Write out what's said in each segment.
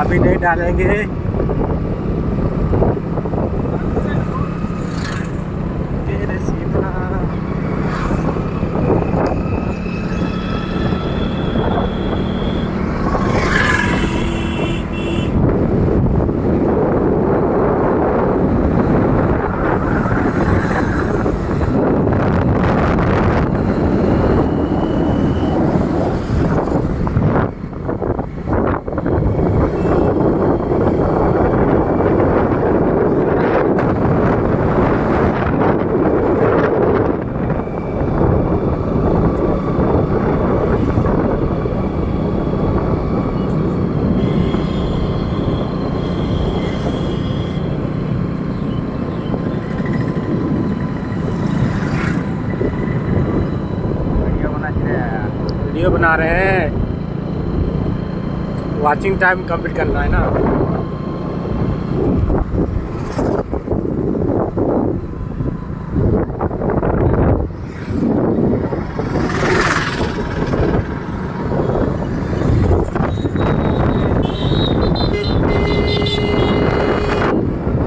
अभी नहीं डालेंगे। तेरे सिवा वीडियो बना रहे हैं। वॉचिंग टाइम कंप्लीट करना है ना।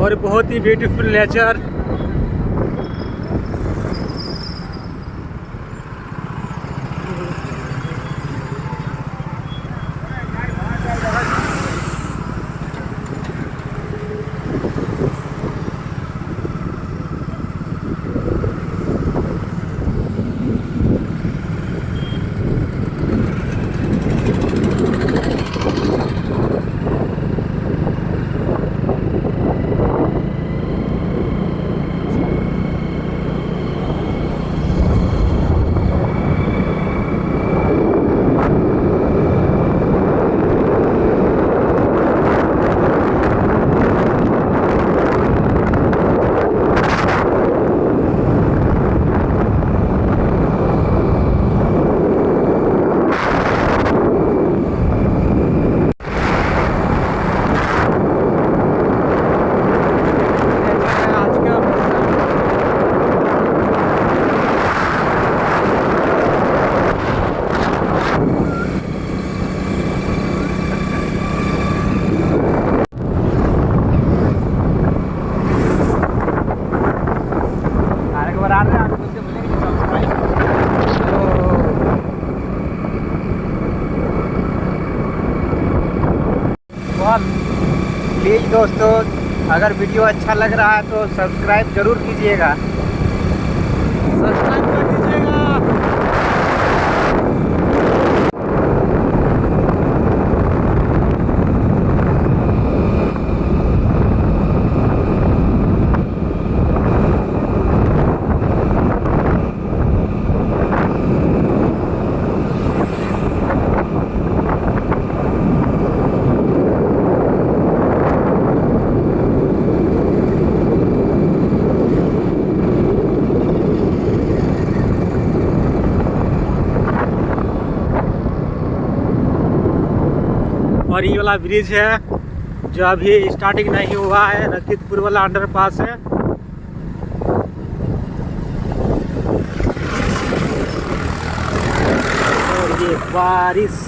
और बहुत ही ब्यूटीफुल नेचर। प्लीज़ दोस्तों, अगर वीडियो अच्छा लग रहा है तो सब्सक्राइब जरूर कीजिएगा। सब्सक्राइब कर दीजिएगा। और ये वाला ब्रिज है जो अभी स्टार्टिंग नहीं हुआ है, रखीतपुर वाला अंडरपास है। और ये बारिश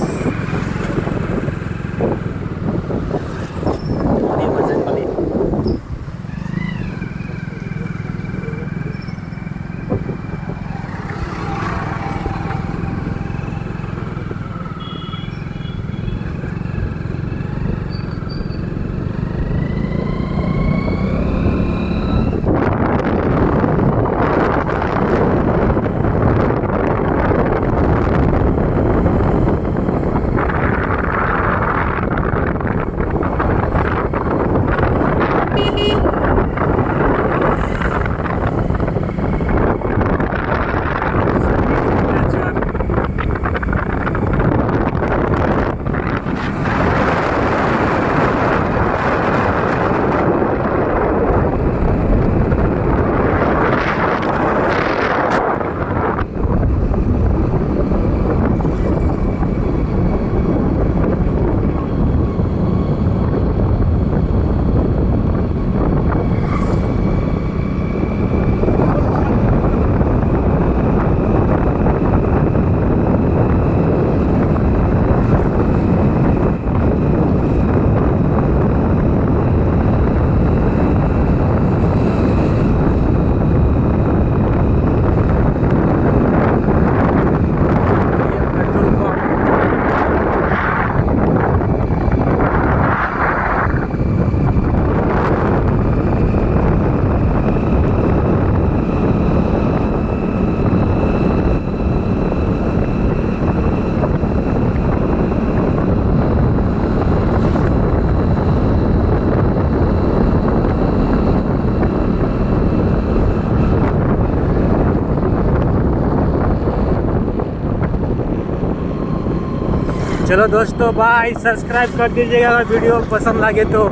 चलो दोस्तों बाय, सब्सक्राइब कर दीजिएगा अगर वीडियो पसंद लगे तो।